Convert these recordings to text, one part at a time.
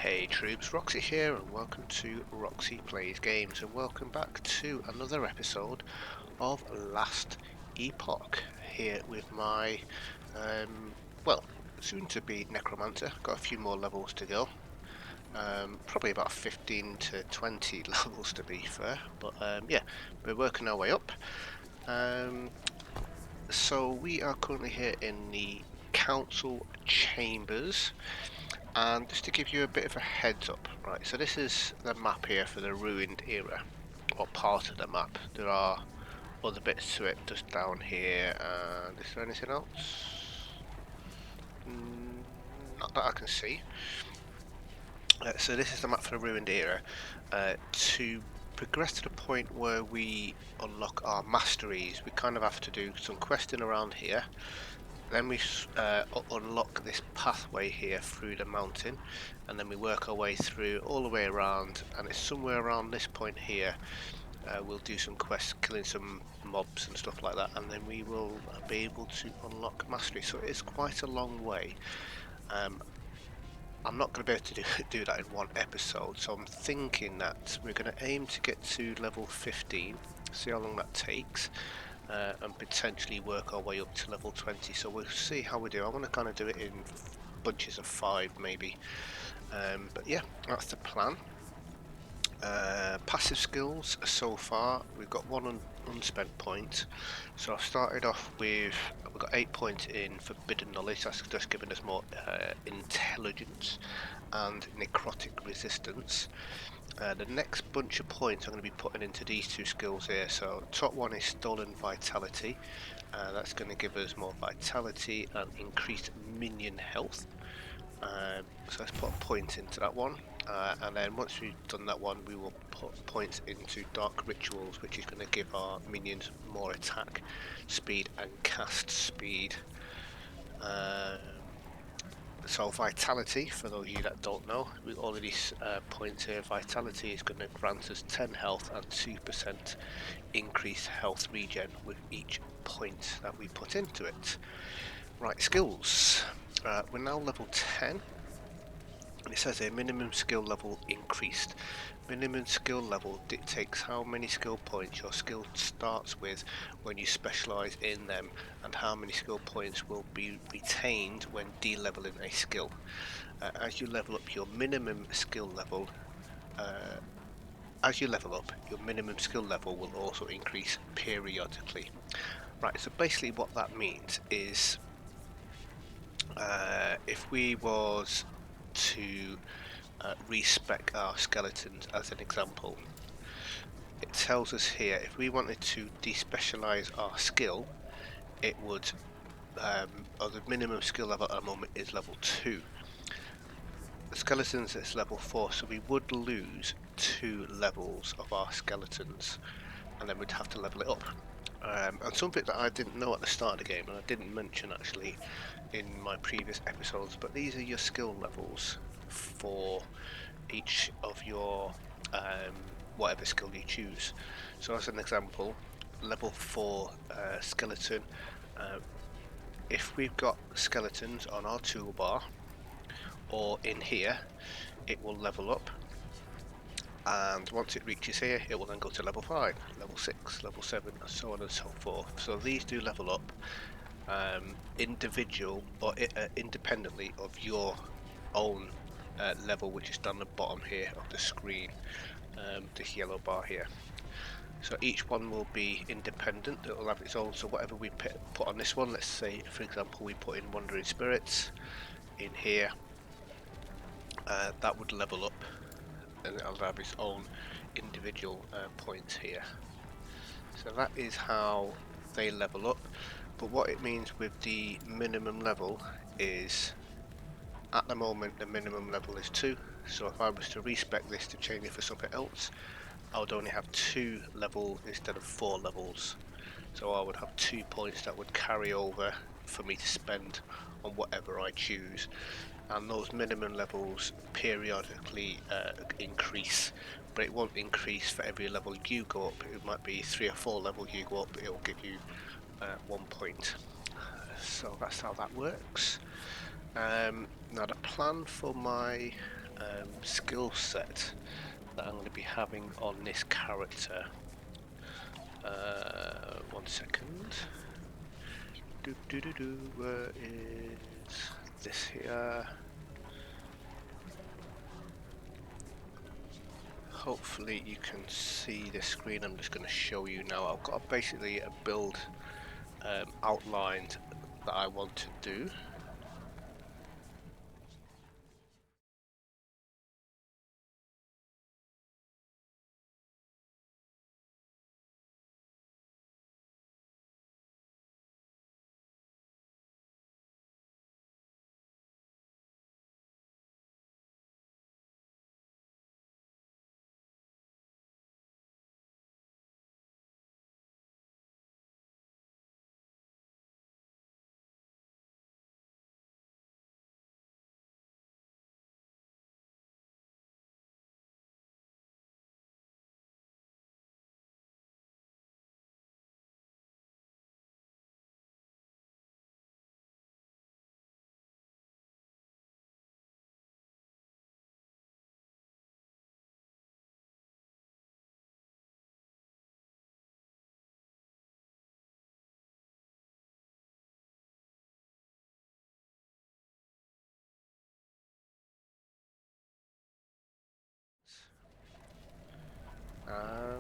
Hey troops, Roxee here and welcome to Roxee Plays Games and welcome back to another episode of Last Epoch here with my, well, soon to be Necromancer. Got a few more levels to go, probably about 15 to 20 levels to be fair, but yeah, we're working our way up. So we are currently here in the council chambers. And just to give you a bit of a heads up, right, so this is the map here for the ruined era, or part of the map. There are other bits to it just down here, and is there anything else? Not that I can see. So this is the map for the ruined era. To progress to the point where we unlock our masteries, we kind of have to do some questing around here. Then we unlock this pathway here through the mountain, and then we work our way through all the way around, and it's somewhere around this point here we'll do some quests killing some mobs and stuff like that, and then we will be able to unlock mastery. So it is quite a long way. I'm not going to be able to do that in one episode, so I'm thinking that we're going to aim to get to level 15, see how long that takes, and potentially work our way up to level 20. So we'll see how we do. I want to kind of do it in bunches of 5 maybe, but yeah, that's the plan. Passive skills so far, we've got one unspent point. So I've started off with, we've got 8 points in forbidden knowledge. That's just giving us more intelligence and necrotic resistance. The next bunch of points I'm going to be putting into these two skills here. So top one is stolen vitality. That's going to give us more vitality and increased minion health. So let's put a point into that one, and then once we've done that one, we will put points into dark rituals, which is going to give our minions more attack speed and cast speed. So vitality, for those of you that don't know, with all of these points here, vitality is going to grant us 10 health and 2% increased health regen with each point that we put into it. Right, skills. We're now level 10. And it says a minimum skill level increased. Minimum skill level dictates how many skill points your skill starts with when you specialise in them, and how many skill points will be retained when de-leveling a skill. As you level up your minimum skill level, your minimum skill level will also increase periodically. Right, so basically what that means is if we was to respec our skeletons as an example, it tells us here if we wanted to despecialize our skill, it would or the minimum skill level at the moment is level 2. The skeletons is level 4, so we would lose 2 levels of our skeletons, and then we'd have to level it up. And something that I didn't know at the start of the game, and I didn't mention actually in my previous episodes, but these are your skill levels for each of your whatever skill you choose. So as an example, level 4 skeleton, if we've got skeletons on our toolbar or in here, it will level up, and once it reaches here, it will then go to level 5, level 6, level 7, and so on and so forth. So these do level up individual or independently of your own level, which is down the bottom here of the screen, this yellow bar here. So each one will be independent, it will have its own. So whatever we put on this one, let's say for example we put in Wandering Spirits in here, that would level up and it'll have its own individual points here. So that is how they level up. But what it means with the minimum level is, at the moment the minimum level is 2, so if I was to respec this to change it for something else, I would only have 2 levels instead of 4 levels. So I would have 2 points that would carry over for me to spend on whatever I choose, and those minimum levels periodically increase, but it won't increase for every level you go up. It might be 3 or 4 levels you go up, it will give you 1 point. So that's how that works. Now the plan for my skill set that I'm going to be having on this character. 1 second. Where is this here? Hopefully you can see the screen. I'm just going to show you now. I've got basically a build outlined that I want to do.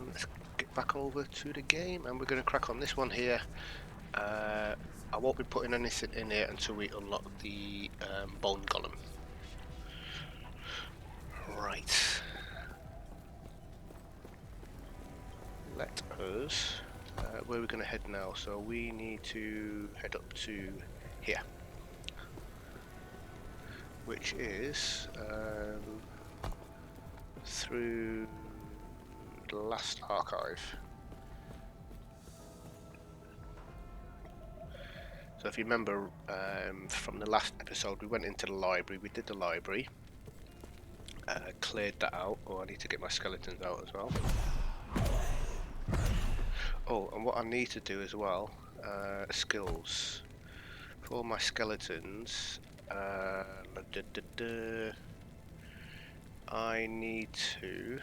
Let's get back over to the game, and we're going to crack on this one here. I won't be putting anything in here until we unlock the bone golem. Right. Let us. Where are we going to head now? So we need to head up to here, which is through the last archive. So if you remember from the last episode, we went into the library, we did the library, cleared that out. Oh, I need to get my skeletons out as well. Oh, and what I need to do as well, skills. For my skeletons, I need to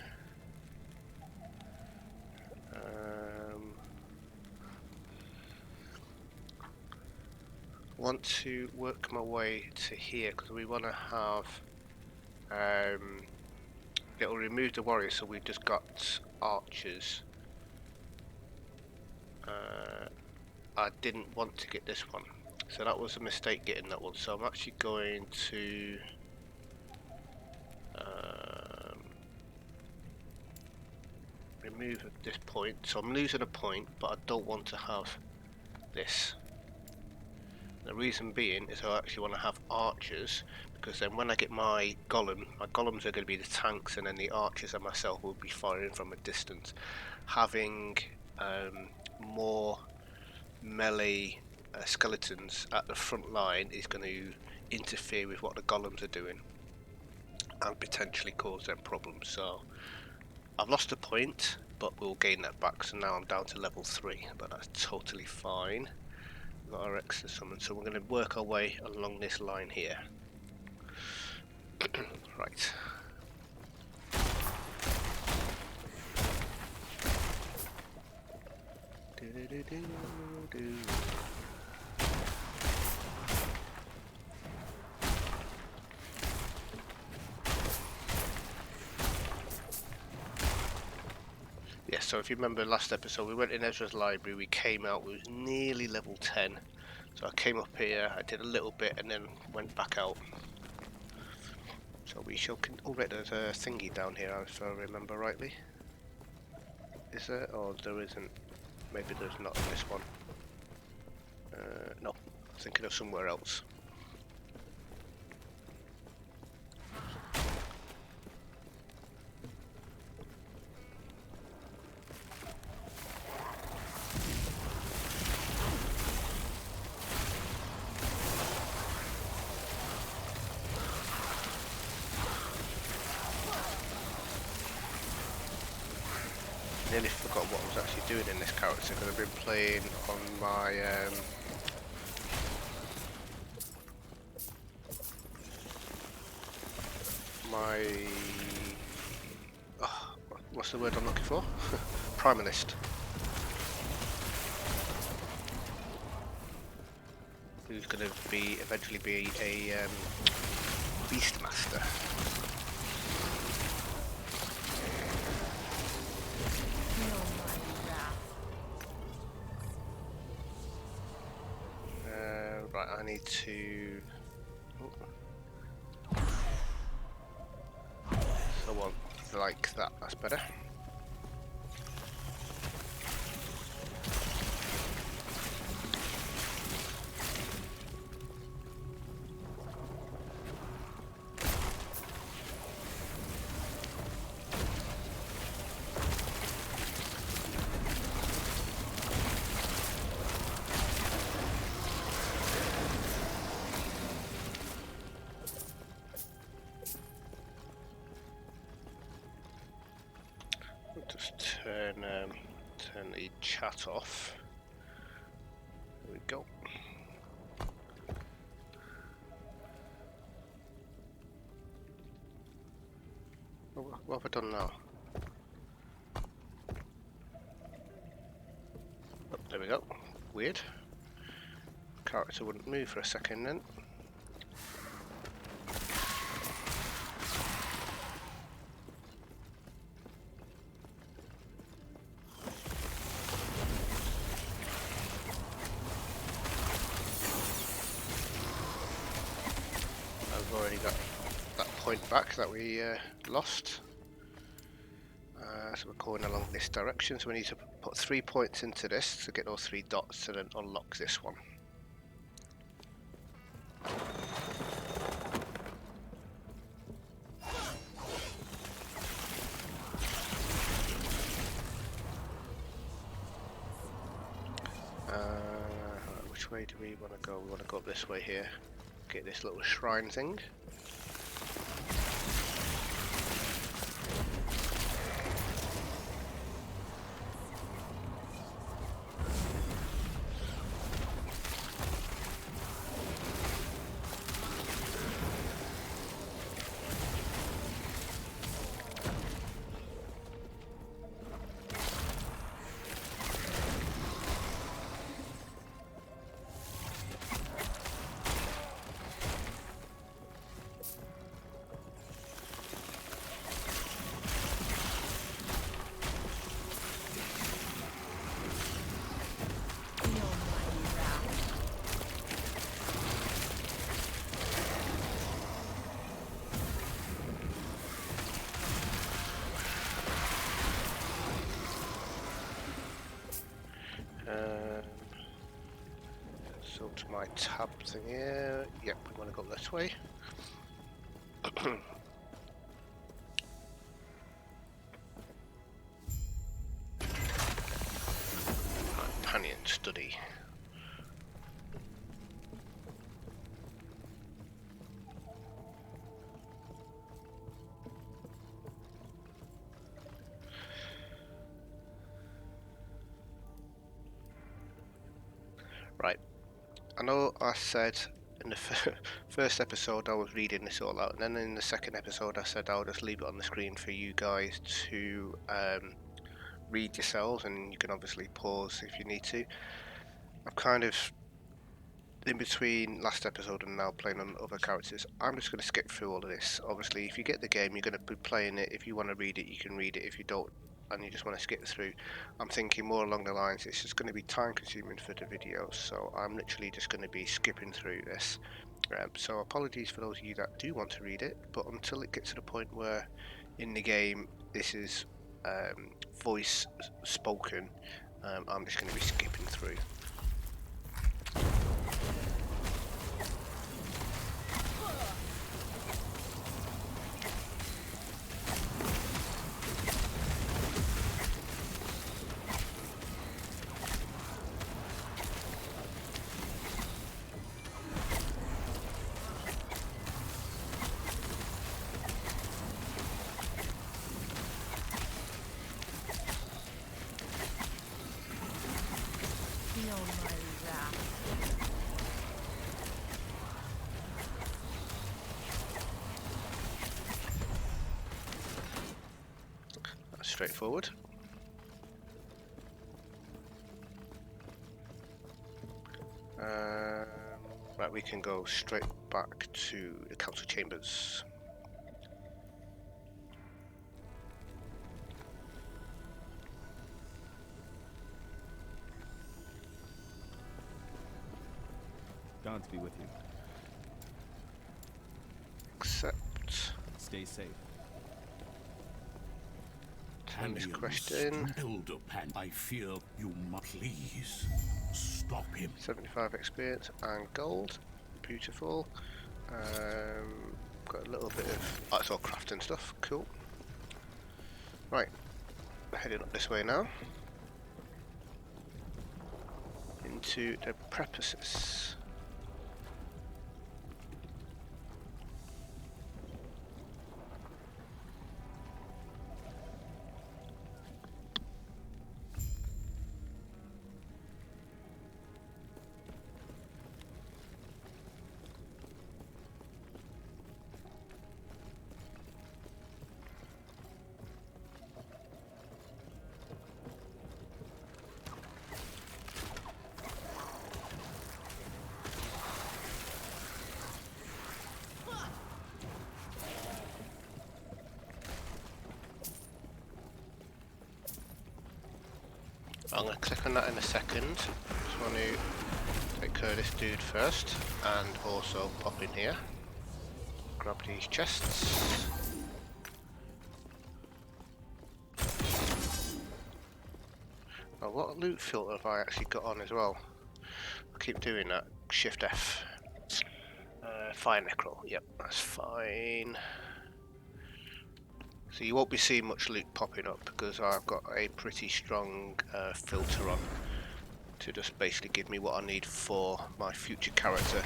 want to work my way to here because we want to have it'll remove the warriors, so we've just got archers. I didn't want to get this one, so that was a mistake getting that one, so I'm actually going to remove at this point. So I'm losing a point, but I don't want to have this. The reason being is I actually want to have archers, because then when I get my golems are going to be the tanks, and then the archers and myself will be firing from a distance. Having more melee skeletons at the front line is going to interfere with what the golems are doing and potentially cause them problems. So I've lost a point, but we'll gain that back. So now I'm down to level 3, but that's totally fine. We've got our extra summon, so we're going to work our way along this line here. Right. Yeah, so if you remember last episode, we went in Ezra's library, we came out, we was nearly level 10. So I came up here, I did a little bit, and then went back out. So we shall... Oh, right, there's a thingy down here, if I remember rightly. Is there? Oh, there isn't. Maybe there's not in this one. No, I'm thinking of somewhere else. Nearly forgot what I was actually doing in this character because I've been playing on my my... Oh, what's the word I'm looking for? Primalist. Who's going to be eventually be a Beastmaster. Right, I need to... So one like that, that's better. Just turn the chat off. There we go. What have I done now? Oh, there we go. Weird. Character wouldn't move for a second then. I've already got that point back that we lost. So we're going along this direction, so we need to put 3 points into this to get those 3 dots and then unlock this one. Which way do we want to go? We want to go up this way here. Get this little shrine thing. So to my tab thing here, yep, we want to go this way. Companion study. Right. I know I said in the first episode I was reading this all out, and then in the second episode I said I'll just leave it on the screen for you guys to read yourselves, and you can obviously pause if you need to. I'm kind of in between last episode and now playing on other characters. I'm just going to skip through all of this. Obviously if you get the game you're going to be playing it. If you want to read it you can read it. If you don't and you just want to skip through, I'm thinking more along the lines it's just going to be time consuming for the video, so I'm literally just going to be skipping through this. So apologies for those of you that do want to read it, but until it gets to the point where in the game this is voice spoken, I'm just going to be skipping through. Feel straightforward. Right, we can go straight back to the council chambers. Gods be with you. Accept. Stay safe. Turn this quest in. I fear you must please stop him. 75 experience and gold. Beautiful. Got a little bit of... Oh, it's all crafting stuff. Cool. Right. Heading up this way now. Into the premises. I'm going to click on that in a second. Just want to take care of this dude first, and also pop in here. Grab these chests. Oh, what loot filter have I actually got on as well? I keep doing that. Shift F. Fire Necro. Yep, that's fine. So you won't be seeing much loot popping up because I've got a pretty strong filter on to just basically give me what I need for my future character.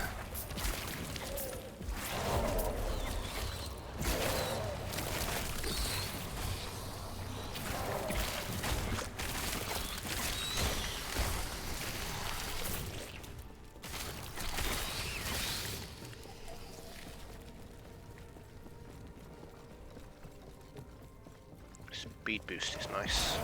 Speed boost is nice.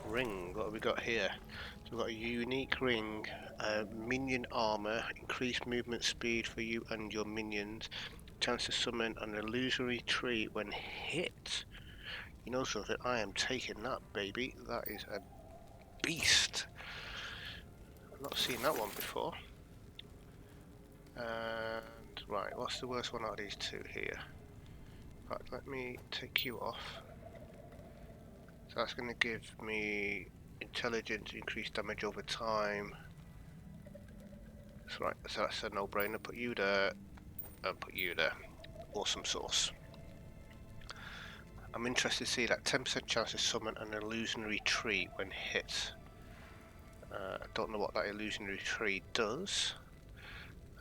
Ring, what have we got here? So we've got a unique ring, minion armor, increased movement speed for you and your minions, chance to summon an illusory tree when hit. You know something, I am taking that, baby. That is a beast. I've not seen that one before. And right, what's the worst one out of these two here? Right, let me take you off. So that's going to give me intelligence, increased damage over time. That's right, so that's a no-brainer. Put you there, and put you there. Awesome sauce. I'm interested to see that 10% chance to summon an illusionary tree when hit. I don't know what that illusionary tree does.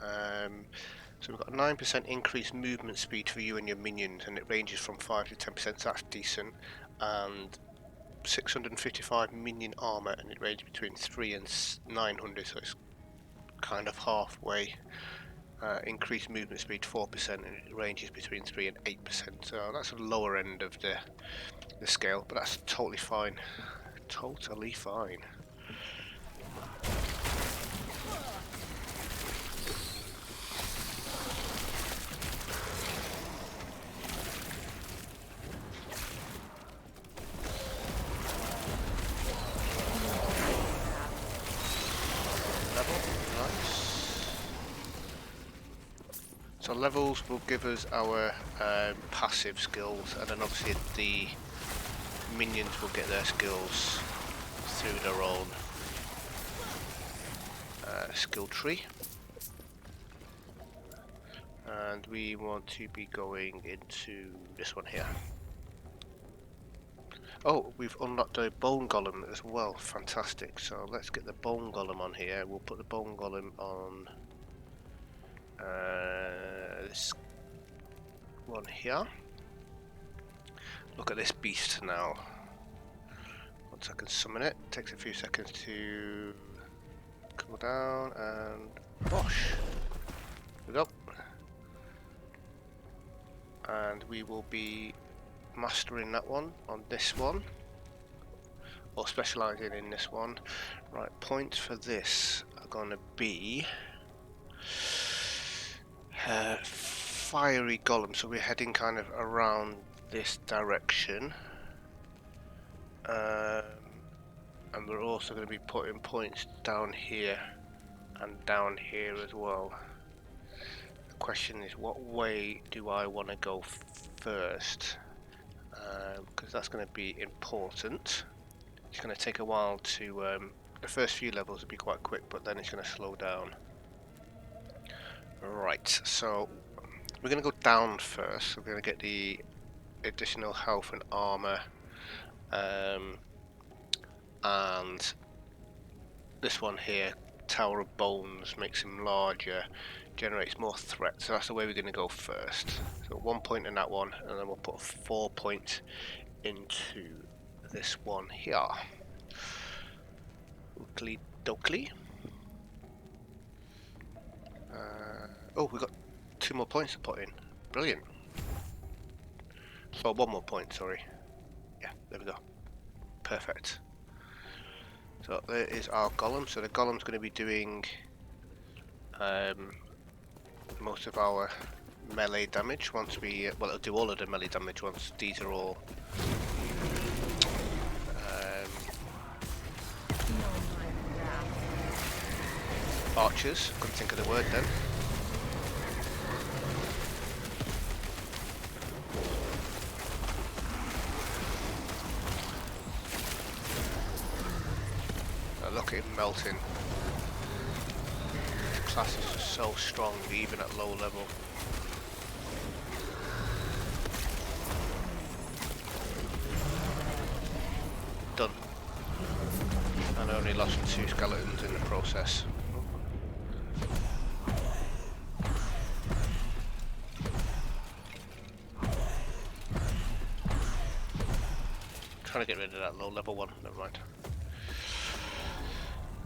So we've got a 9% increased movement speed for you and your minions, and it ranges from 5 to 10%, so that's decent. And 655 minion armor, and it ranges between 3 and 900, so it's kind of halfway. Increased movement speed 4%, and it ranges between 3 and 8%, so that's the lower end of the scale, but that's totally fine. Totally fine. So levels will give us our passive skills, and then obviously the minions will get their skills through their own skill tree. And we want to be going into this one here. Oh, we've unlocked a bone golem as well. Fantastic. So let's get the bone golem on here. We'll put the bone golem on this one here. Look at this beast now. Once I can summon it, takes a few seconds to cool down, and bosh. There we go. And we will be mastering that one on this one, or specialising in this one. Right, points for this are going to be fiery golem, so we're heading kind of around this direction, and we're also going to be putting points down here and down here as well. The question is, what way do I want to go first? Because that's going to be important. It's going to take a while to, the first few levels will be quite quick, but then it's going to slow down. Right, so we're going to go down first. We're going to get the additional health and armor, and this one here, Tower of Bones, makes him larger, generates more threat. So that's the way we're going to go first. So 1 point in that one, and then we'll put 4 points into this one here. Oakley dokley. Oh, we got 2 more points to put in. Brilliant. So 1 more point, sorry. Yeah, there we go. Perfect. So there is our golem. So the golem's going to be doing most of our melee damage once we, well, it'll do all of the melee damage once these are all archers. Couldn't think of the word then. Look at him melting. This class is just so strong, even at low level. Done. And I only lost 2 skeletons in the process. Trying to get rid of that low level one, never mind.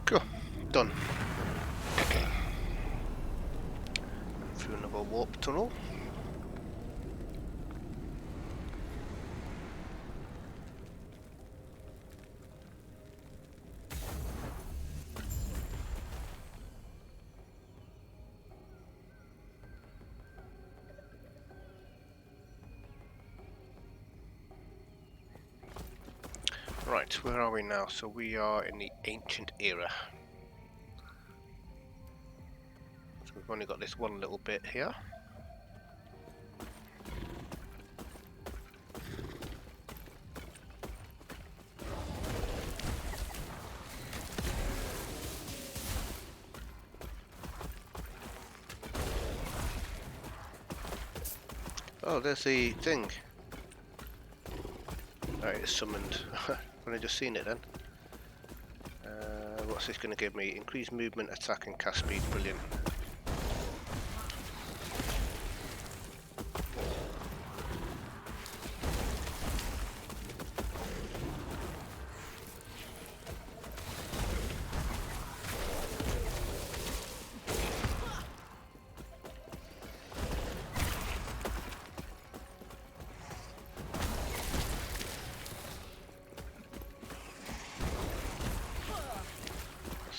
Cool, done. Through another warp tunnel. Right, where are we now? So we are in the ancient era. So we've only got this one little bit here. Oh, there's the thing. Right, it's summoned. I've only just seen it then. What's this going to give me? Increased movement, attack and cast speed. Brilliant.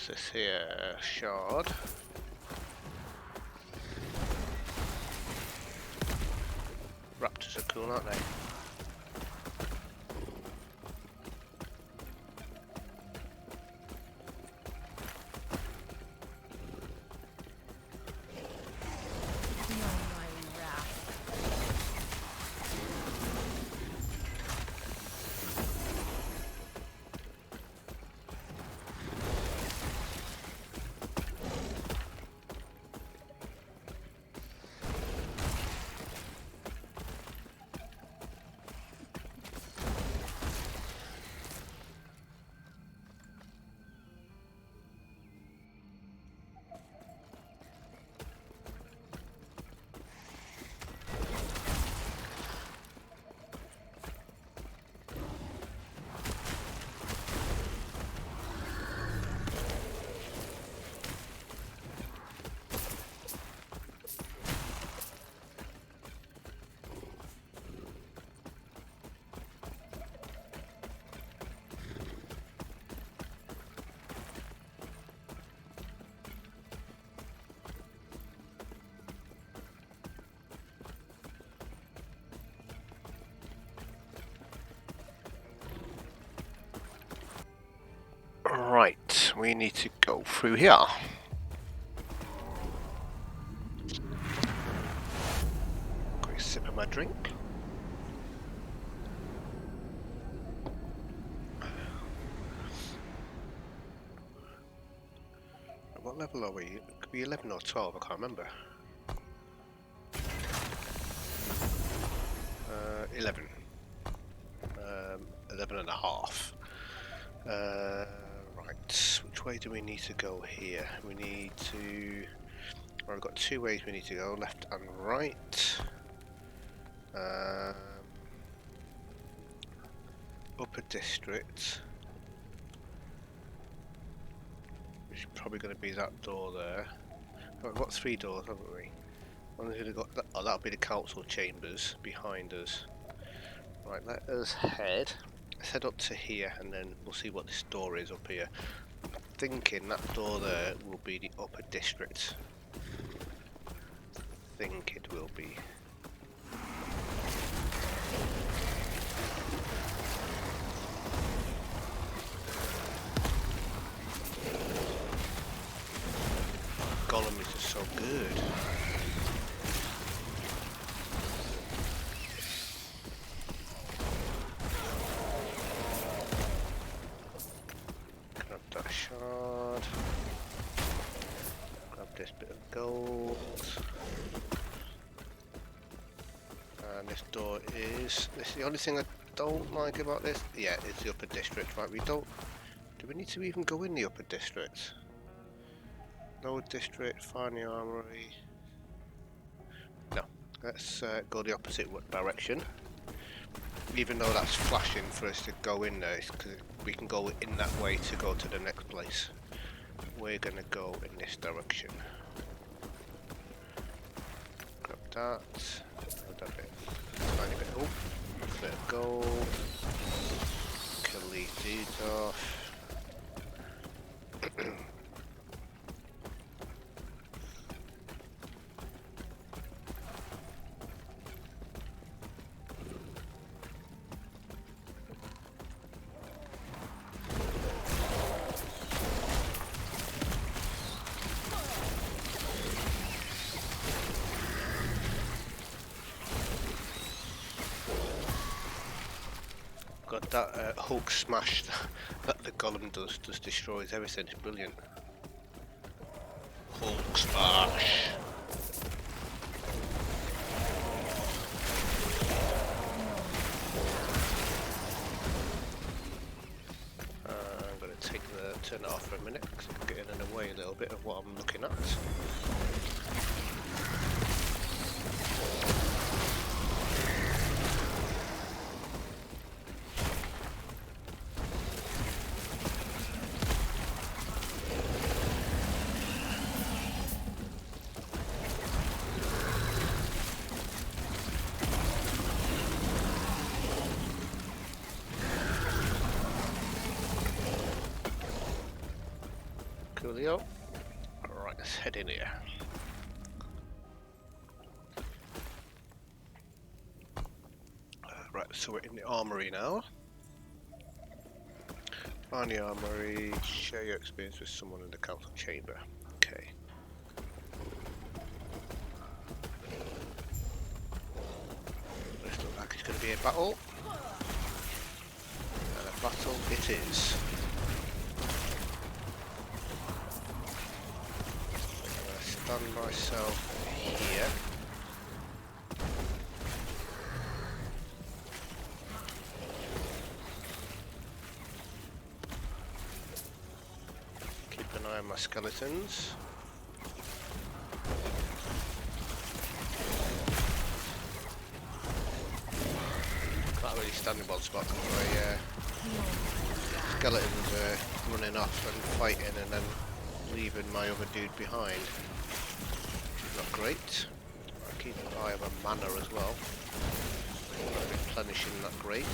This here shard. Raptors are cool, aren't they? Right, we need to go through here. Quick sip of my drink. What level are we? It could be 11 or 12, I can't remember. 11. 11 and a half. Right, which way do we need to go here? We need to... Well, we've got two ways we need to go, left and right. Upper district. Which is probably going to be that door there. Oh, we've got 3 doors, haven't we? One is got that, oh, that'll be the council chambers behind us. Right, let us head. Let's head up to here and then we'll see what this door is up here. I'm thinking that door there will be the upper district. I think it will be. Golem is just so good. Grab that shard. Grab this bit of gold. And this door is... This is the only thing I don't like about this. Yeah, it's the upper district. Right, we don't... Do we need to even go in the upper district? Lower district, find the armory. No, let's go the opposite direction. Even though that's flashing for us to go in there, because we can go in that way to go to the next place. We're gonna go in this direction. Grab that. Grab that bit. Tiny bit. Oh, bit of gold. Kill these dudes off. God, that Hulk smash that the golem does just destroys everything. It's brilliant. Hulk smash. I'm going to turn it off for a minute because I'm getting in the way a little bit of what I'm looking at. Coolio. Alright, let's head in here. Right, so we're in the armory now. Find the armory, share your experience with someone in the council chamber. Okay. This looks like it's going to be a battle. And a battle it is. Stand myself here. Keep an eye on my skeletons. Can't really stand in one spot because my skeletons are running off and fighting and then leaving my other dude behind. Not great. I'll keep an eye on my mana as well. Replenishing that great.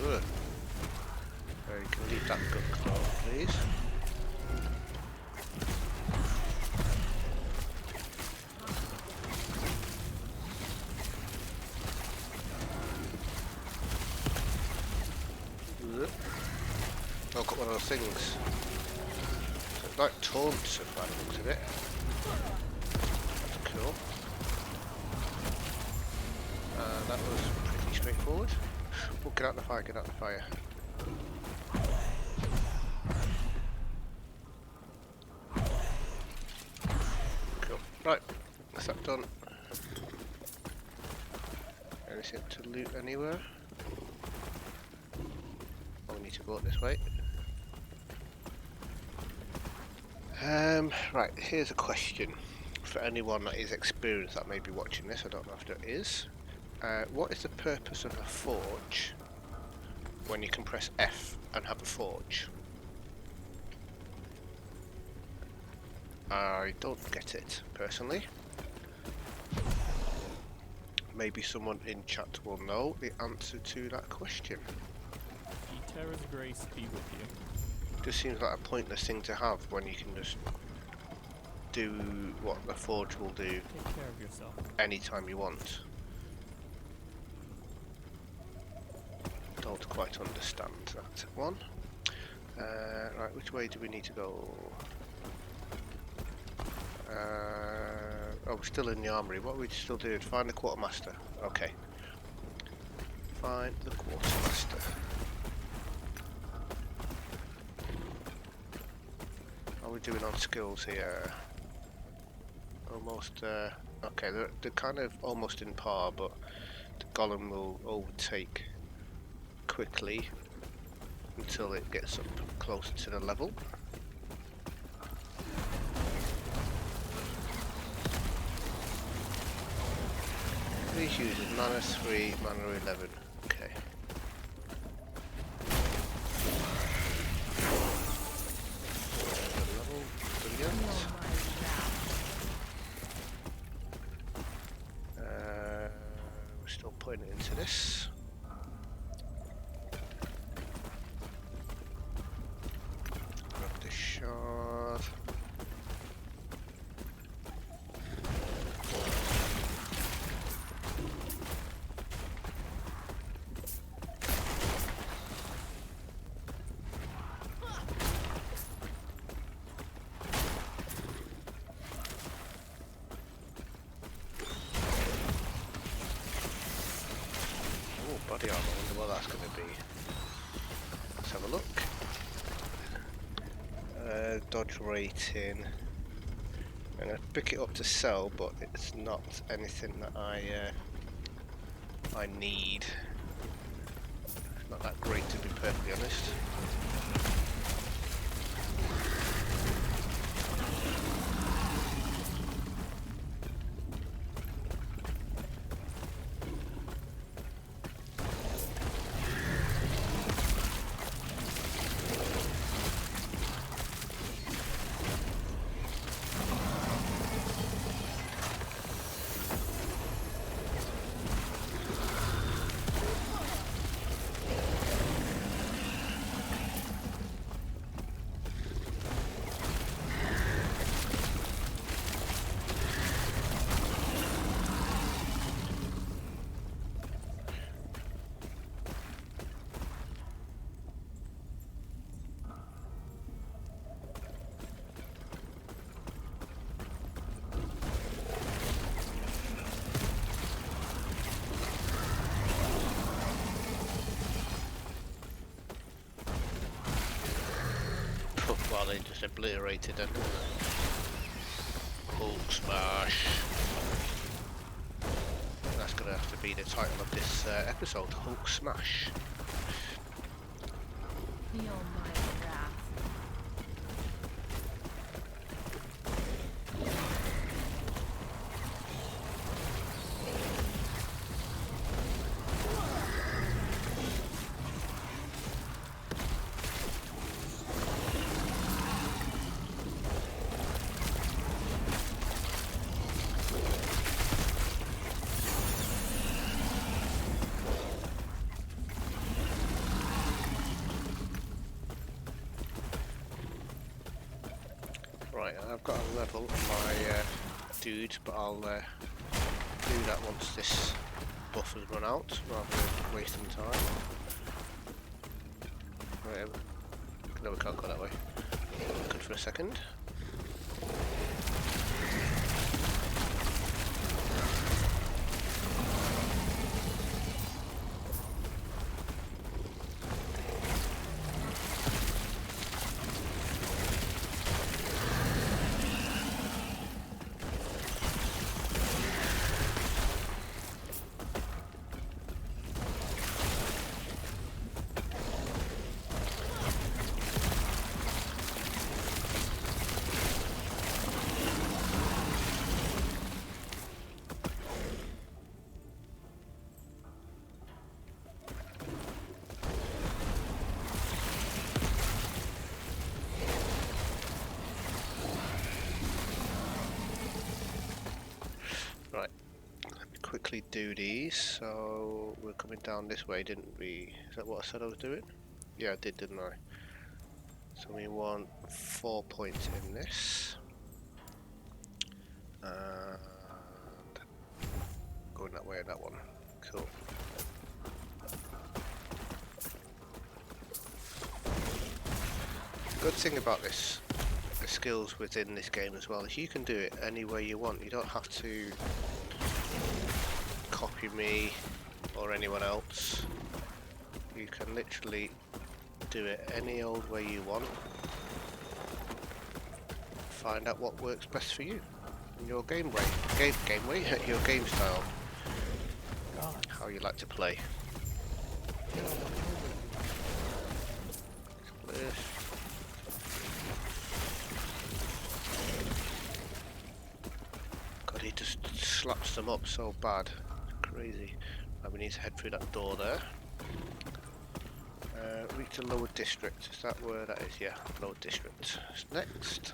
Ugh. You can leave that good claw, please. one of those things. So it's like taunts by the looks of it. That's cool. That was pretty straightforward. Oh, get out the fire, get out the fire. Cool. Right, that's that done. Anything to loot anywhere? Oh, we need to go up this way. Right, here's a question for anyone that is experienced that may be watching this. I don't know if there is. What is the purpose of a forge when you can press F and have a forge? I don't get it, personally. Maybe someone in chat will know the answer to that question. The Terra's grace be with you. Just seems like a pointless thing to have when you can just do what the forge will do Take care of yourself. anytime you want. Don't quite understand that one. Right, which way do we need to go? Oh, we're still in the armory. What are we still doing? Find the quartermaster. Okay. Find the quartermaster. How are we doing on skills here? Almost, okay, they're kind of almost in par, but the golem will overtake quickly until it gets up closer to the level. These users, mana 3, mana 11. Okay. Level, brilliant. We're still putting it into this. Grab this shard. Body armor, I wonder what that's going to be. Let's have a look. Dodge rating. I'm going to pick it up to sell, but it's not anything that I need. It's not that great, to be perfectly honest. Well, they just obliterated it. Hulk smash. That's gonna have to be the title of this episode, Hulk smash. Feel my wrath. Right, I've got a level on my dude, but I'll do that once this buff has run out, rather than wasting time. Right, No, we can't go that way. Good for a second. Right, let me quickly do these. So we're coming down this way, didn't we? Is that what I said I was doing? Yeah, I did, didn't I? So we want 4 points in this. And going that way and that one. Cool. Good thing about this, the skills within this game as well, is you can do it any way you want. You don't have to copy me or anyone else. You can literally do it any old way you want. Find out what works best for you in your game way, your game style, how you like to play. God, he just slaps them up so bad. Crazy. Right, we need to head through that door there. Reach the lower district. Is that where that is? Yeah, lower district. Next.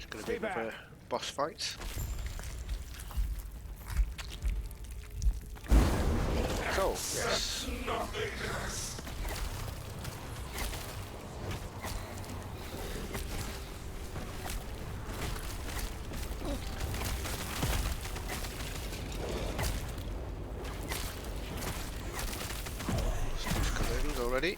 Going to be another boss fight. So, yes. Skeletons already.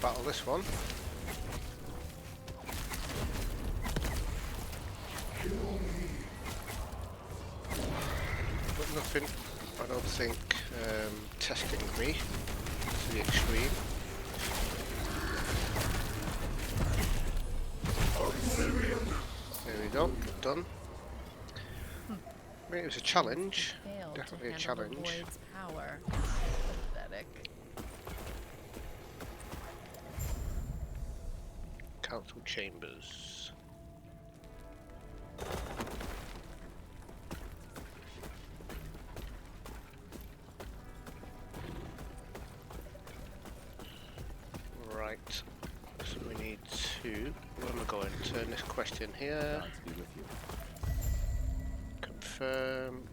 Battle this one. But nothing, I don't think, testing me to the extreme. There we go, done. I mean, it was a challenge, definitely a challenge. Power. Pathetic. Council chambers. Right, so we need to, where am I going? Turn this question here. Confirm.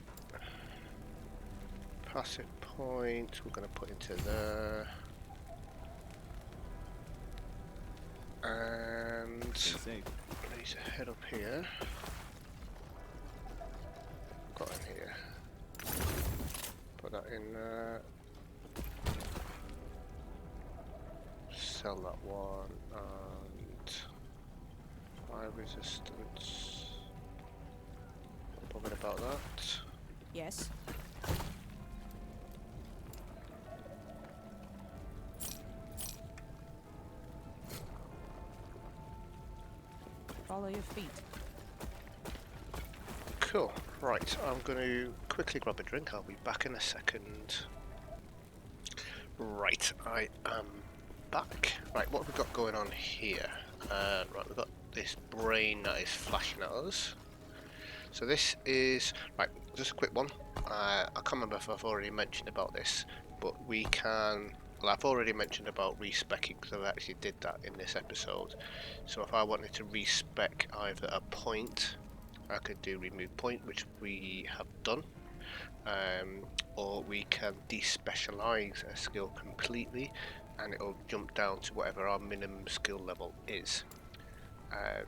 Passive point, we're going to put into there. And I need to head up here. Got in here. Put that in there. Sell that one and fire resistance. Not bothered about that. Yes. follow your feet. Cool. Right, I'm going to quickly grab a drink. I'll be back in a second. Right, I am back. Right, what have we got going on here? Right, we've got this brain that is flashing at us. So this is, right, just a quick one. I can't remember if I've already mentioned about this, but we can, well, I've already mentioned about respecking because I actually did that in this episode. So if I wanted to respec either a point, I could do remove point, which we have done, or we can despecialize a skill completely and it'll jump down to whatever our minimum skill level is.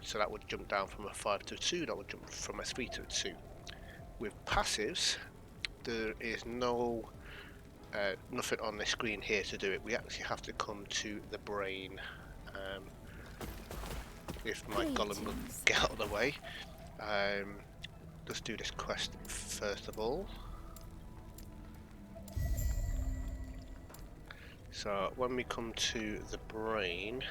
So that would jump down from a 5 to a 2, that would jump from a 3 to a 2. With passives, there is no nothing on the screen here to do it. We actually have to come to the brain. If my golem will get out of the way. Let's do this quest first of all. So when we come to the brain,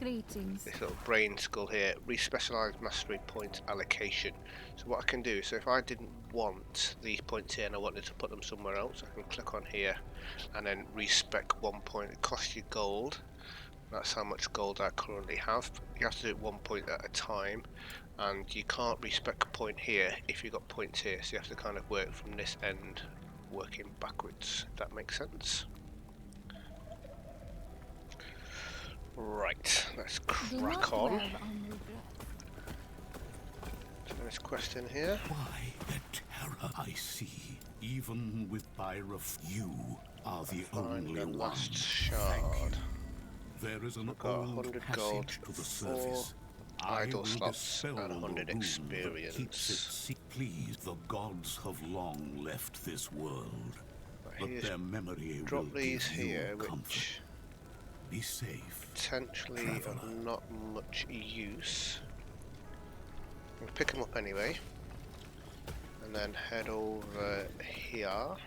Greetings. this little brain skull here, respecialized mastery point allocation. So what I can do, so if I didn't want these points here and I wanted to put them somewhere else, I can click on here and then respec 1 point. It costs you gold. That's how much gold I currently have. You have to do it 1 point at a time, and you can't respec a point here if you've got points here, so you have to kind of work from this end, working backwards, if that makes sense. Right, let's crack on. So this quest in here. Why the terror I see, even with Byref, you are the Find only the one. last shard. There is an We've got old 100 gold, passage to the 4 surface. I idle will slots dispel and the 100 rune that keeps it experience. Please, the gods have long left this world, but Here's their memory will drop these give you here, comfort. which Be safe. potentially Traveller. of not much use. We'll pick them up anyway, and then head over here.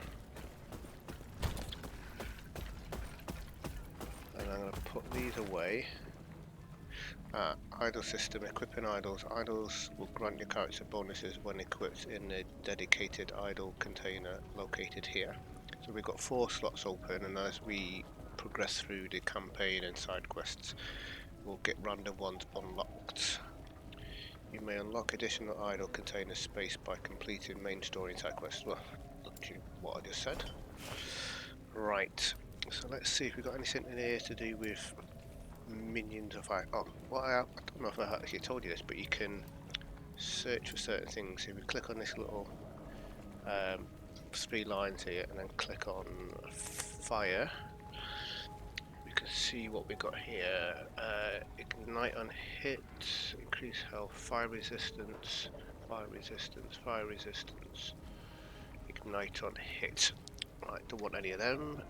And I'm going to put these away. Idle system, equipping idols. Idols will grant your character bonuses when equipped in a dedicated idle container located here. So we've got 4 slots open, and as we progress through the campaign and side quests, we'll get random ones unlocked. You may unlock additional idle container space by completing main story and side quests. Well, look to what I just said. Right, so let's see if we've got anything in here to do with minions of I don't know if I actually told you this, but you can search for certain things. If you click on this little 3 lines here and then click on fire, we can see what we got here. Ignite on hit, increase health, fire resistance, fire resistance, fire resistance, ignite on hit. Right, don't want any of them.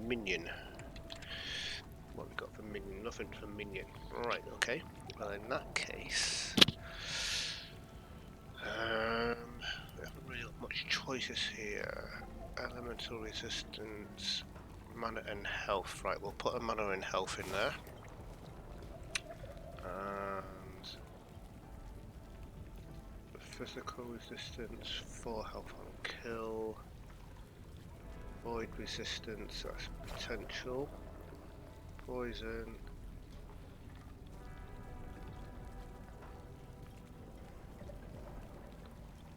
Minion. What we got for minion? Nothing for minion. Right, okay. Well, in that case, we haven't really got much choices here. Elemental resistance, mana and health. Right, we'll put a mana and health in there. And physical resistance, 4 health on kill. Void resistance, that's potential. Poison.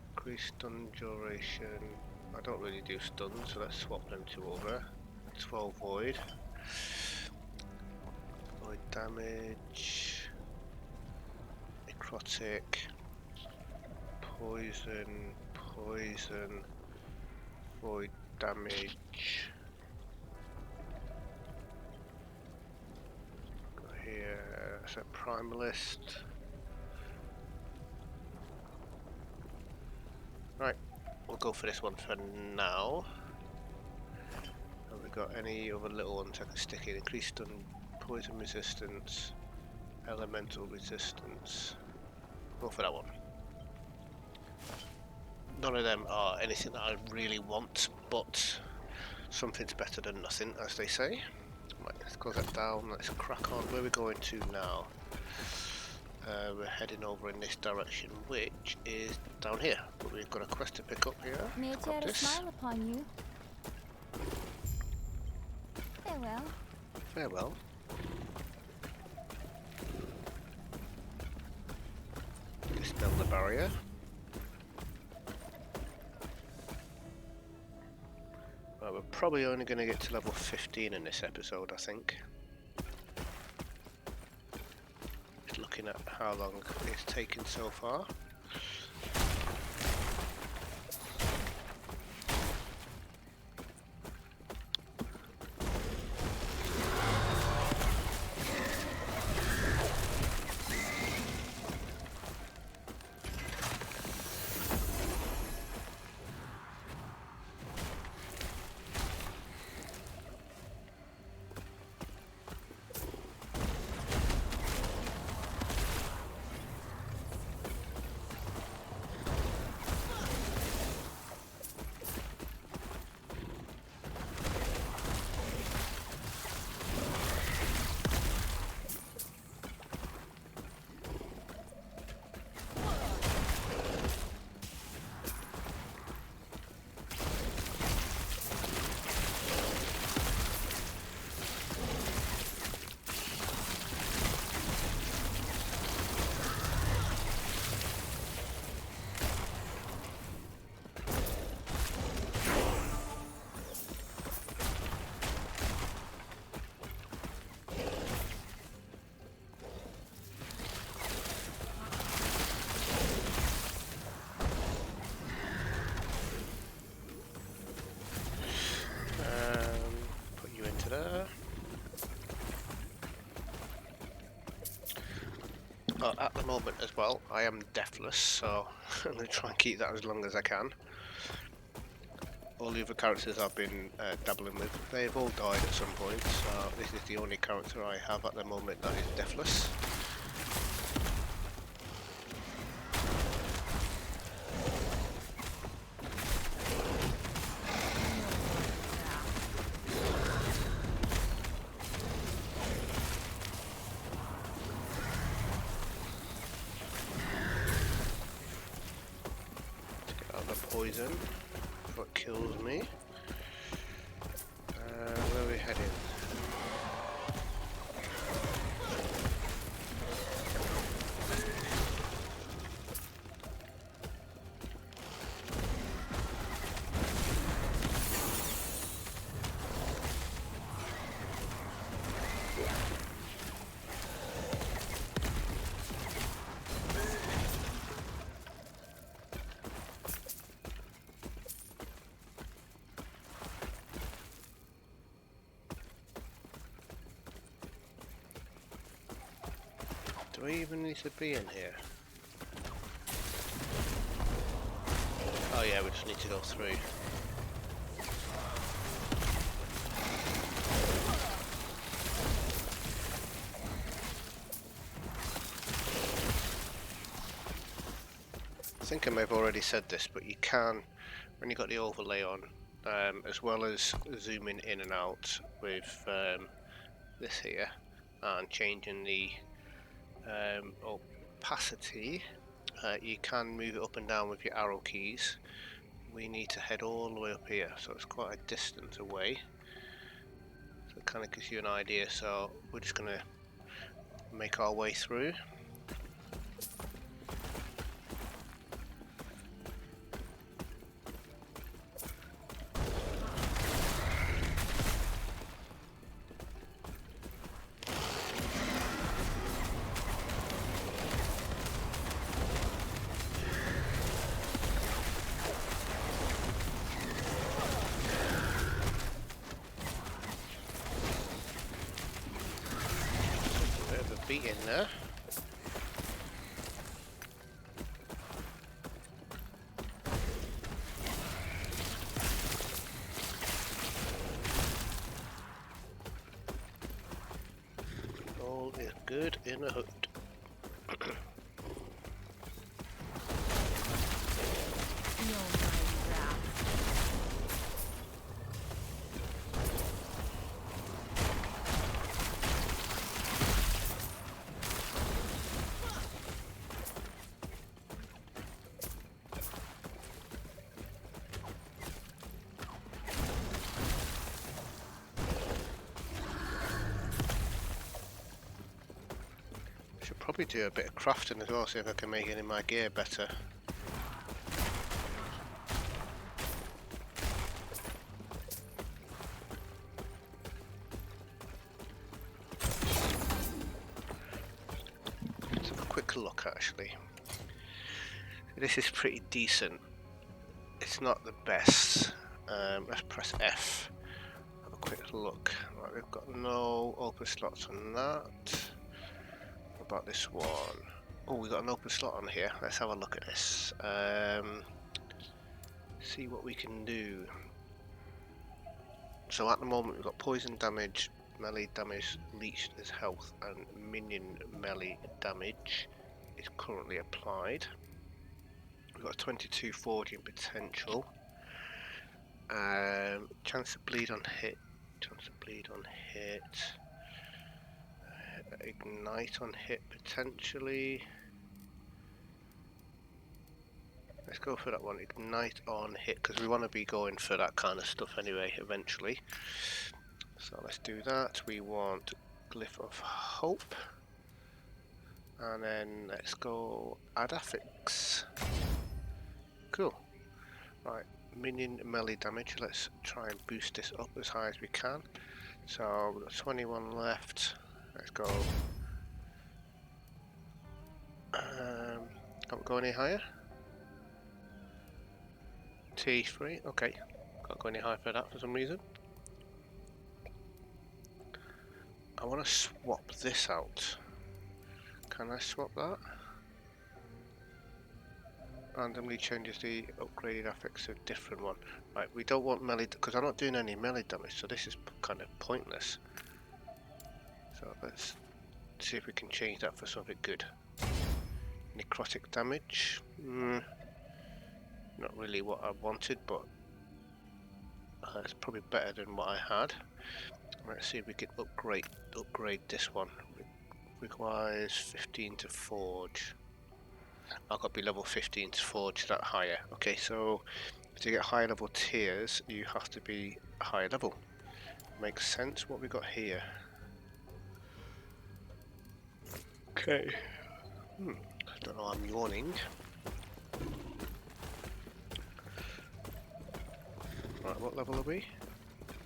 Increase stun duration. I don't really do stuns, so let's swap them 2 over. 12 void. Void damage. Necrotic. Poison. Poison. Void damage. Here, so primalist. Right, we'll go for this one for now. Have we got any other little ones I can stick in? Increased on poison resistance, elemental resistance. Go for that one. None of them are anything that I really want, but something's better than nothing, as they say. Right, let's close that down, let's crack on. Where are we going to now? we're heading over in this direction, which is down here. But we've got a quest to pick up here. May I Grab tear a this. smile upon you? Farewell. Farewell. Dispel the barrier. Right, we're probably only going to get to level 15 in this episode, I think. Just looking at how long it's taken so far. Put you into there. At the moment as well, I am deathless, so I'm going to try and keep that as long as I can. All the other characters I've been dabbling with, they've all died at some point, so this is the only character I have at the moment that is deathless. Poison, what kills me. Where are we heading? Do I even need to be in here? Oh yeah, we just need to go through. I think I may have already said this, but you can, when you've got the overlay on, as well as zooming in and out with this here, and changing the opacity, you can move it up and down with your arrow keys. We need to head all the way up here, so it's quite a distance away. So it kind of gives you an idea, so we're just going to make our way through. Beat in there. All is good in the hood. probably do a bit of crafting as well, see if I can make any of my gear better. Let's have a quick look actually. This is pretty decent. It's not the best. Let's press F. Have a quick look. Right, we've got no open slots on that. What about this one? Oh, we've got an open slot on here. Let's have a look at this. See what we can do. So at the moment we've got poison damage, melee damage, leech as health, and minion melee damage is currently applied. We've got 22 forging potential. Chance to bleed on hit. Chance to bleed on hit. Ignite on hit potentially. Let's go for that one. Ignite on hit, because we want to be going for that kind of stuff anyway eventually. So let's do that. We want Glyph of Hope. And then let's go add affix. Cool. Right, minion melee damage. Let's try and boost this up as high as we can. So we've got 21 left. Let's go. Can't go any higher. T3, okay. Can't go any higher for that for some reason. I want to swap this out. Can I swap that? Randomly changes the upgraded affix to a different one. Right, we don't want melee, because I'm not doing any melee damage, so this is kind of pointless. So let's see if we can change that for something good. Necrotic damage. Not really what I wanted, but it's probably better than what I had. Let's see if we can upgrade this one. Requires 15 to forge. I've got to be level 15 to forge that higher. Okay, so to get higher level tiers, you have to be higher level. Makes sense. What we got here? Okay. I don't know. I'm yawning. Right, what level are we?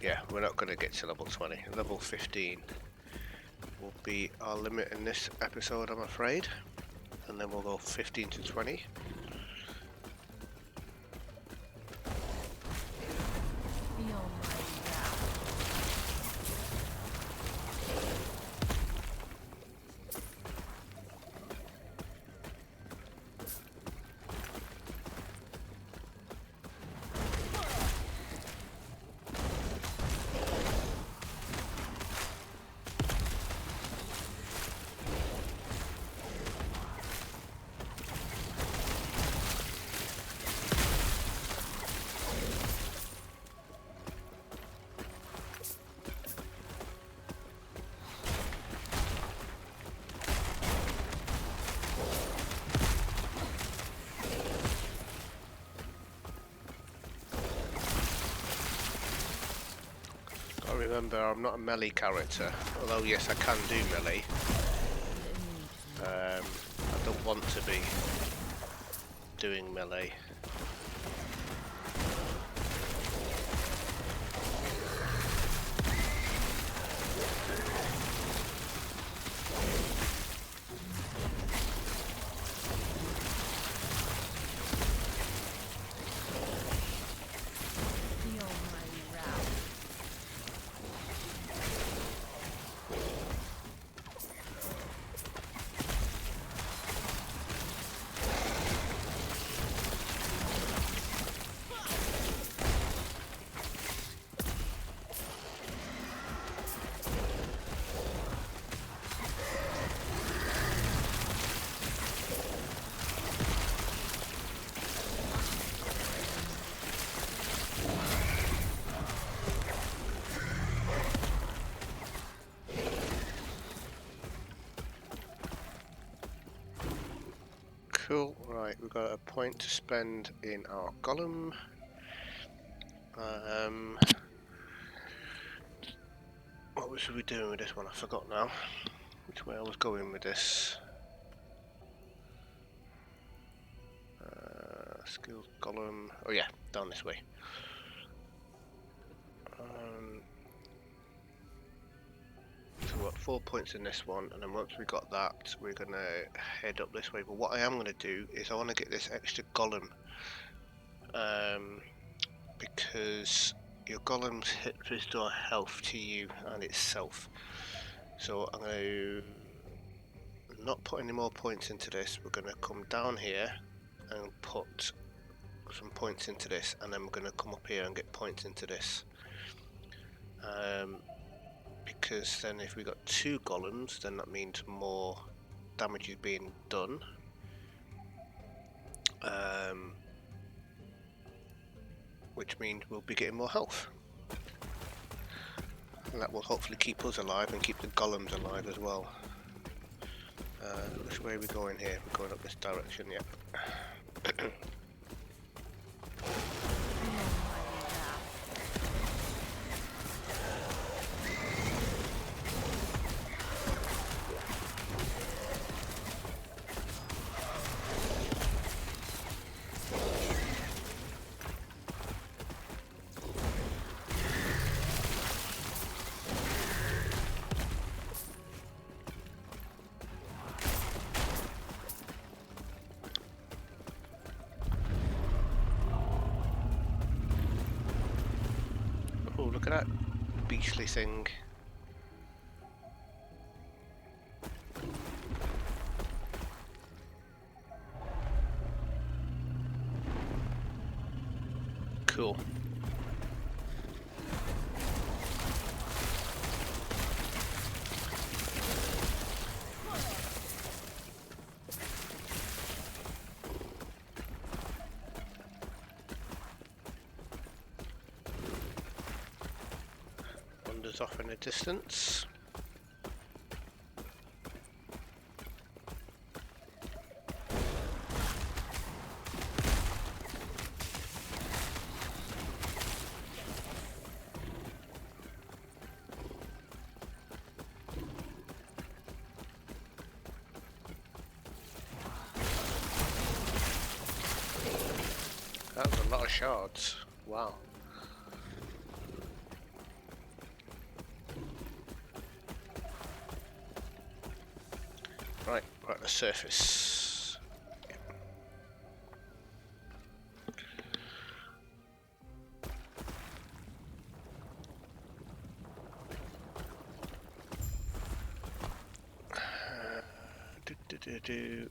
Yeah, we're not going to get to level 20. Level 15 will be our limit in this episode, I'm afraid. And then we'll go 15 to 20. Remember, I'm not a melee character, although yes I can do melee. I don't want to be doing melee. Cool, right, we've got a point to spend in our golem. What was we doing with this one? I forgot now. Which way I was going with this. Skills column. Oh yeah, down this way. So we've got 4 points in this one, and then once we got that, we're gonna head up this way. But what I am gonna do is I want to get this extra golem, because your golems restore health to you and itself. So I'm gonna not put any more points into this. We're gonna come down here and put some points into this, and then we're gonna come up here and get points into this. Because then if we got 2 golems, then that means more damage is being done. Which means we'll be getting more health. And that will hopefully keep us alive and keep the golems alive as well. Which way are we going here? We're going up this direction, yeah. Oh, look at that beastly thing. Cool. Wanders off in the distance. That was a lot of shards. Wow. Right, we're at the surface.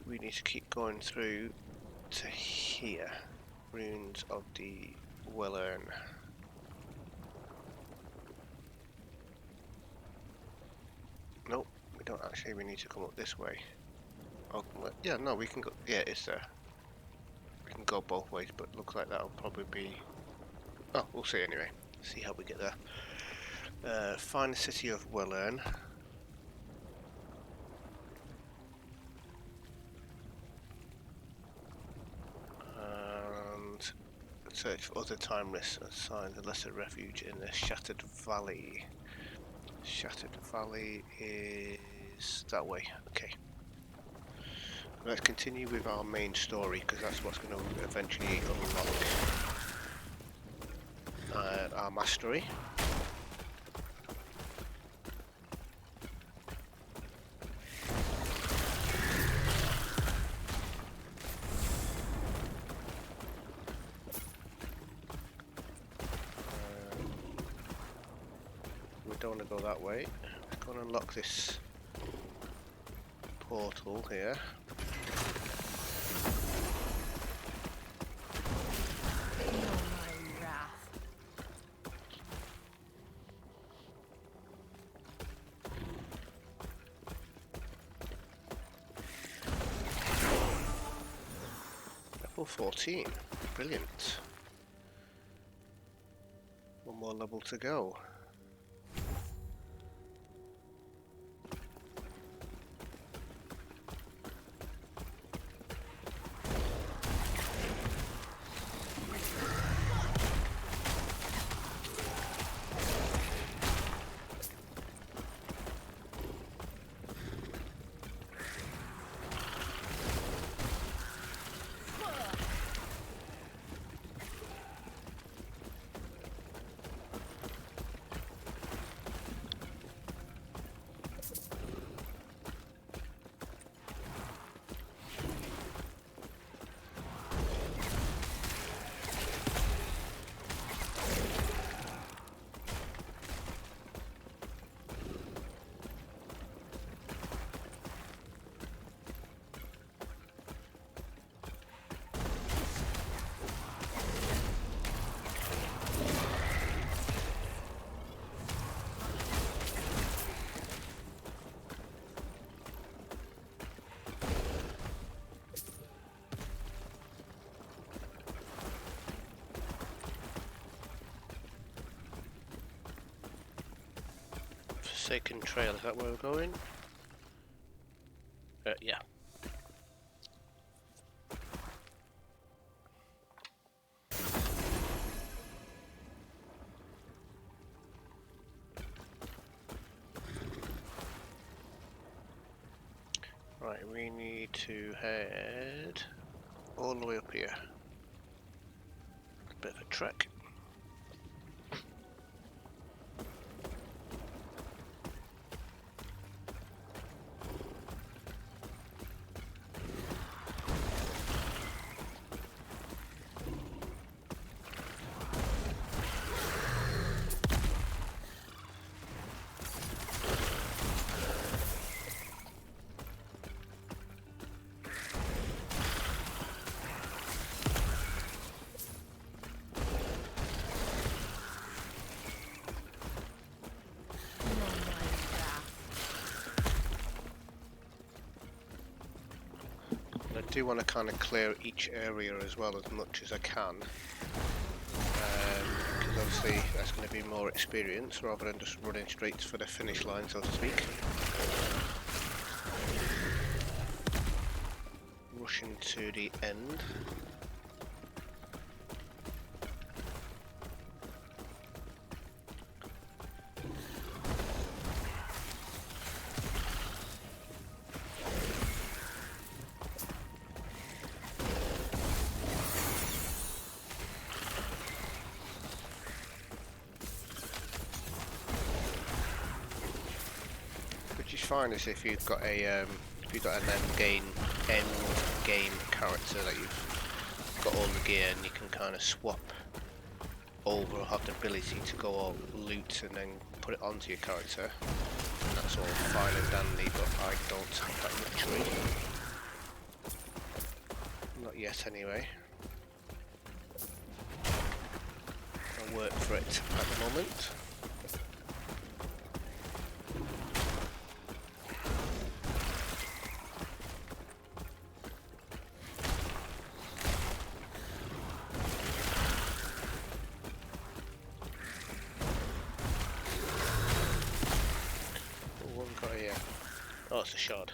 We need to keep going through to here. Ruins of the LIAN. Nope, we don't actually. We need to come up this way. Oh, well, yeah, no, we can go. Yeah, it's there. We can go both ways, but looks like that'll probably be. Oh, we'll see anyway. See how we get there. Find the city of LIAN. Search for other timeless and find a lesser refuge in the Shattered Valley. Shattered Valley is that way. Okay. Let's continue with our main story because that's what's going to eventually unlock our mastery. Don't want to go that way. Let's go and unlock this portal here. Level 14. Brilliant. One more level to go. Forsaken Trail, is that where we're going? Yeah. Right, we need to head all the way up here. A bit of a trek. I do want to kind of clear each area as well as much as I can, because obviously that's going to be more experience rather than just running straight for the finish line, so to speak. Rushing to the end. Fine is if you've got a an end game character that you've got all the gear and you can kind of swap over or have the ability to go all loot and then put it onto your character, and that's all fine and dandy, but I don't have that luxury. Not yet anyway. I'll work for it at the moment. Oh, it's a shard.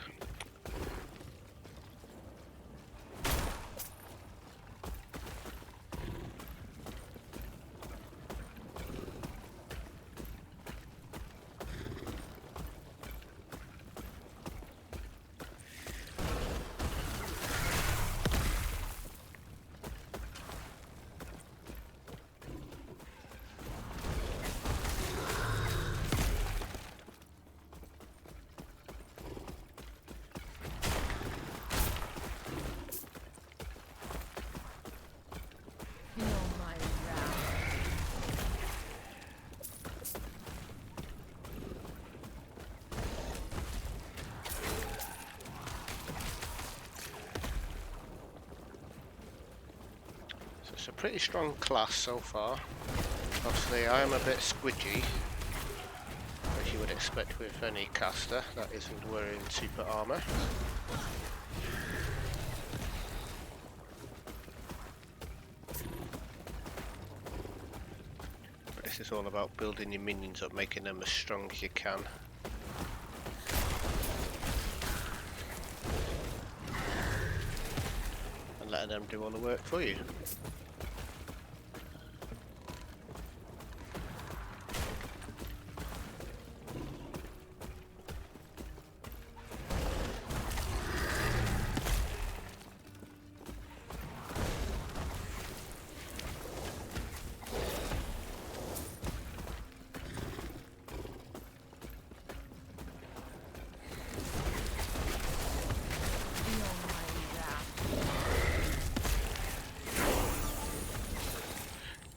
It's a pretty strong class so far. Obviously I am a bit squidgy, as you would expect with any caster that isn't wearing super armour. But this is all about building your minions up, making them as strong as you can. And letting them do all the work for you.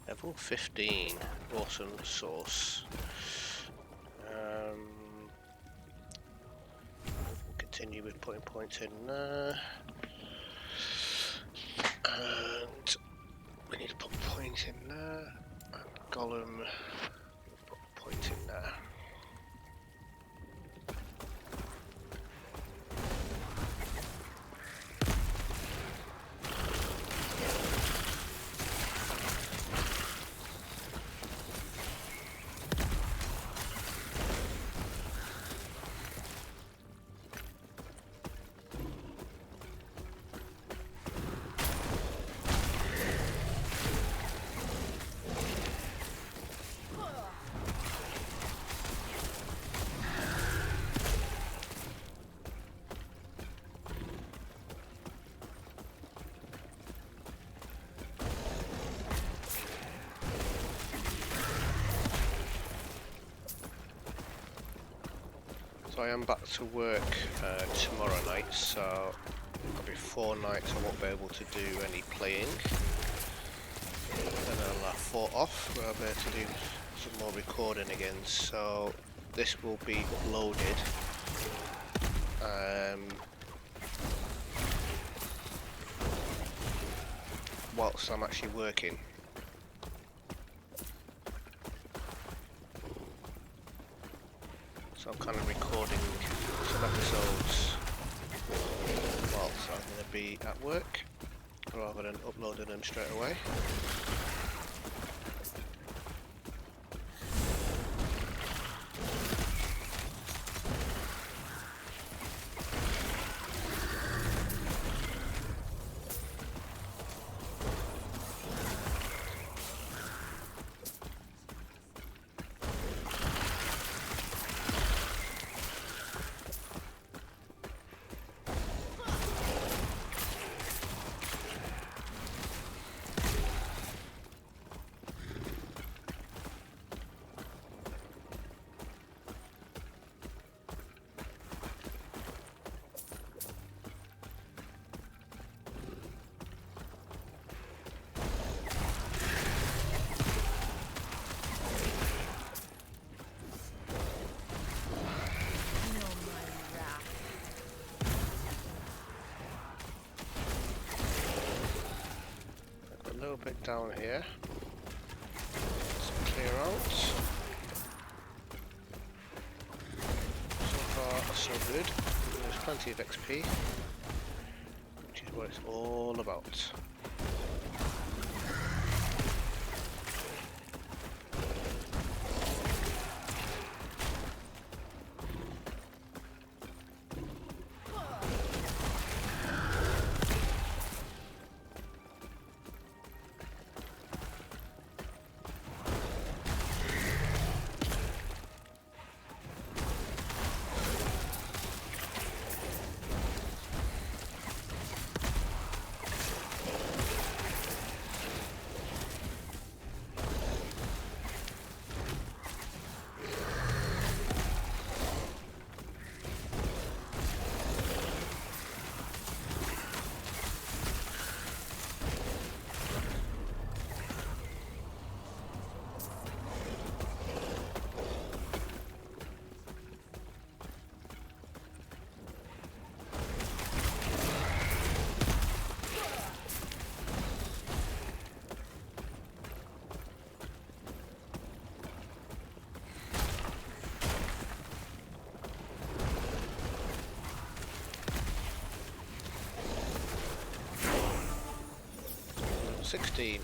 Level 15, awesome source. Continue with putting points in there. And we need to put points in there. And Golem, put a point in there. So I am back to work tomorrow night, so it'll be 4 nights I won't be able to do any playing. And I'll have 4 off where I'll be able to do some more recording again. So this will be uploaded whilst I'm actually working. So I'm kind of recording some episodes whilst I'm going to be at work, rather than uploading them straight away. A little bit down here. Let's clear out. So far, so good. There's plenty of XP, which is what it's all about. Level 16.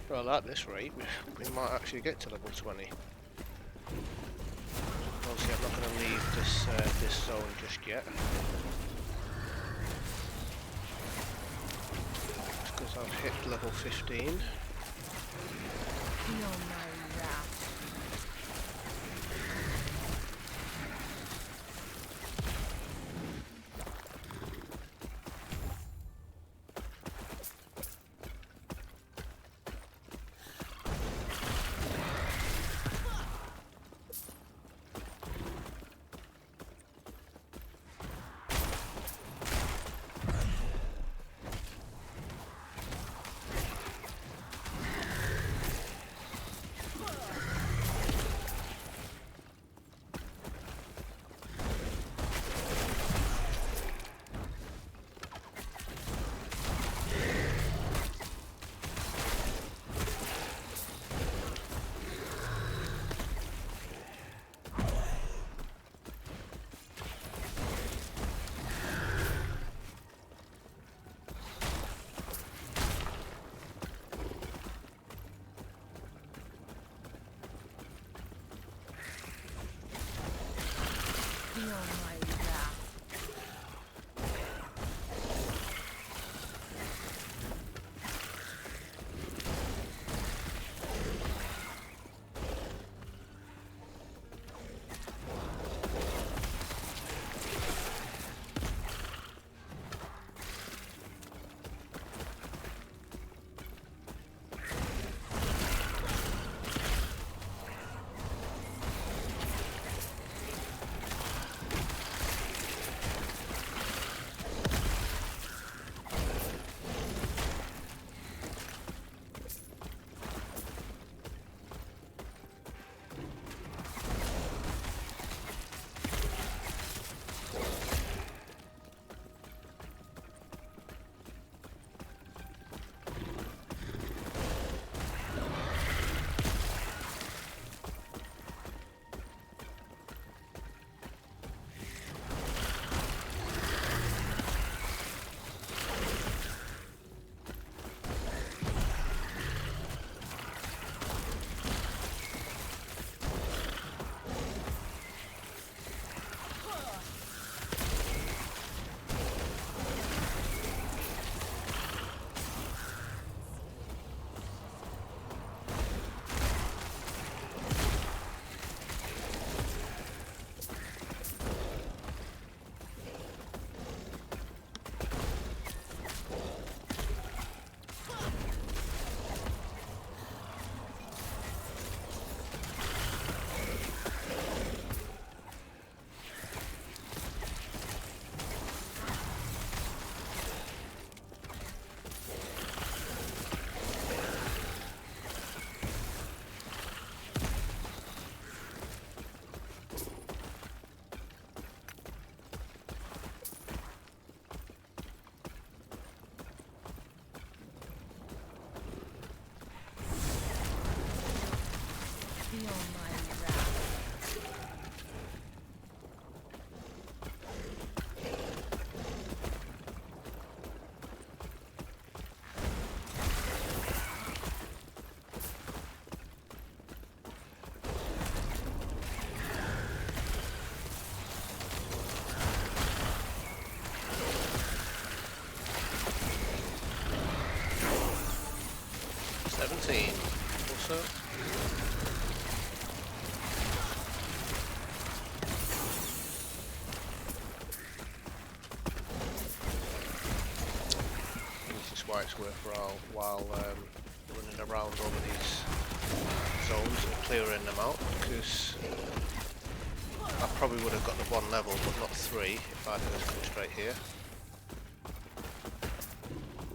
Well, at this rate, we might actually get to level 20. Obviously, I'm not going to leave this zone just yet, because I've hit level 15. Feel my wrath. mighty wrath. 17 also. This is why it's worthwhile while running around over these zones and clearing them out, because I probably would have got the 1 level but not 3 if I'd just come straight here.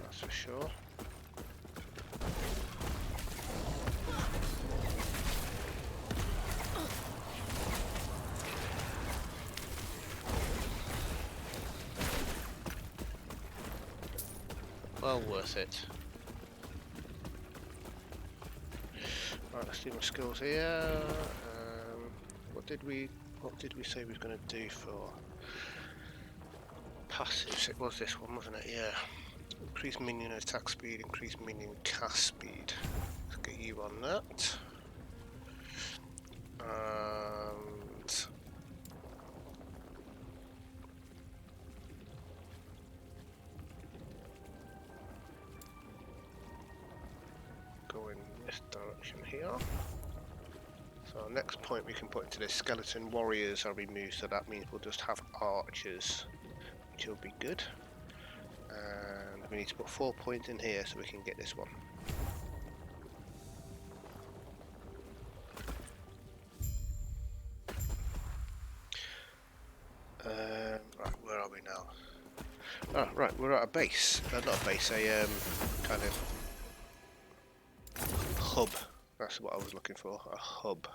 That's for sure. Well worth it. Right, let's do my skills here. What did we say we were going to do for passives? It was this one, wasn't it? Yeah. Increase minion attack speed, increase minion cast speed. Let's get you on that. And go in this direction here. So next point we can put into this, skeleton warriors are removed, so that means we'll just have archers, which will be good. And we need to put 4 points in here so we can get this one. Right, where are we now? Oh, right, we're at a base. Not a base, a kind of hub. That's what I was looking for, a hub.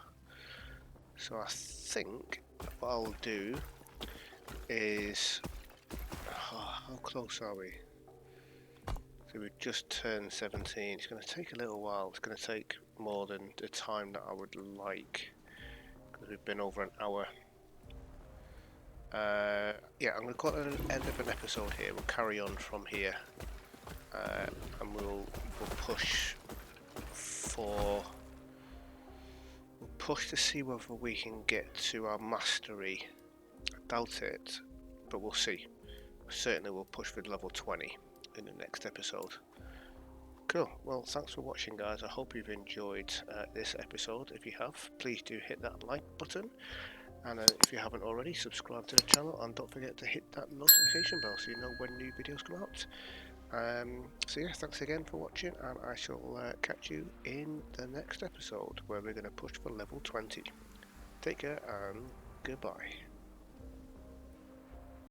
So I think what I'll do is... how close are we? So we've just turned 17. It's going to take a little while. It's going to take more than the time that I would like, because we've been over an hour. Yeah, I'm going to call it an end of an episode here. We'll carry on from here, and we'll push for... We'll push to see whether we can get to our mastery. I doubt it, but we'll see. Certainly we'll push for level 20 in the next episode. Cool, well thanks for watching guys. I hope you've enjoyed this episode. If you have, please do hit that like button, and if you haven't already, subscribe to the channel, and don't forget to hit that notification bell so you know when new videos come out. So yeah, thanks again for watching, and I shall catch you in the next episode where we're going to push for level 20. Take care and goodbye.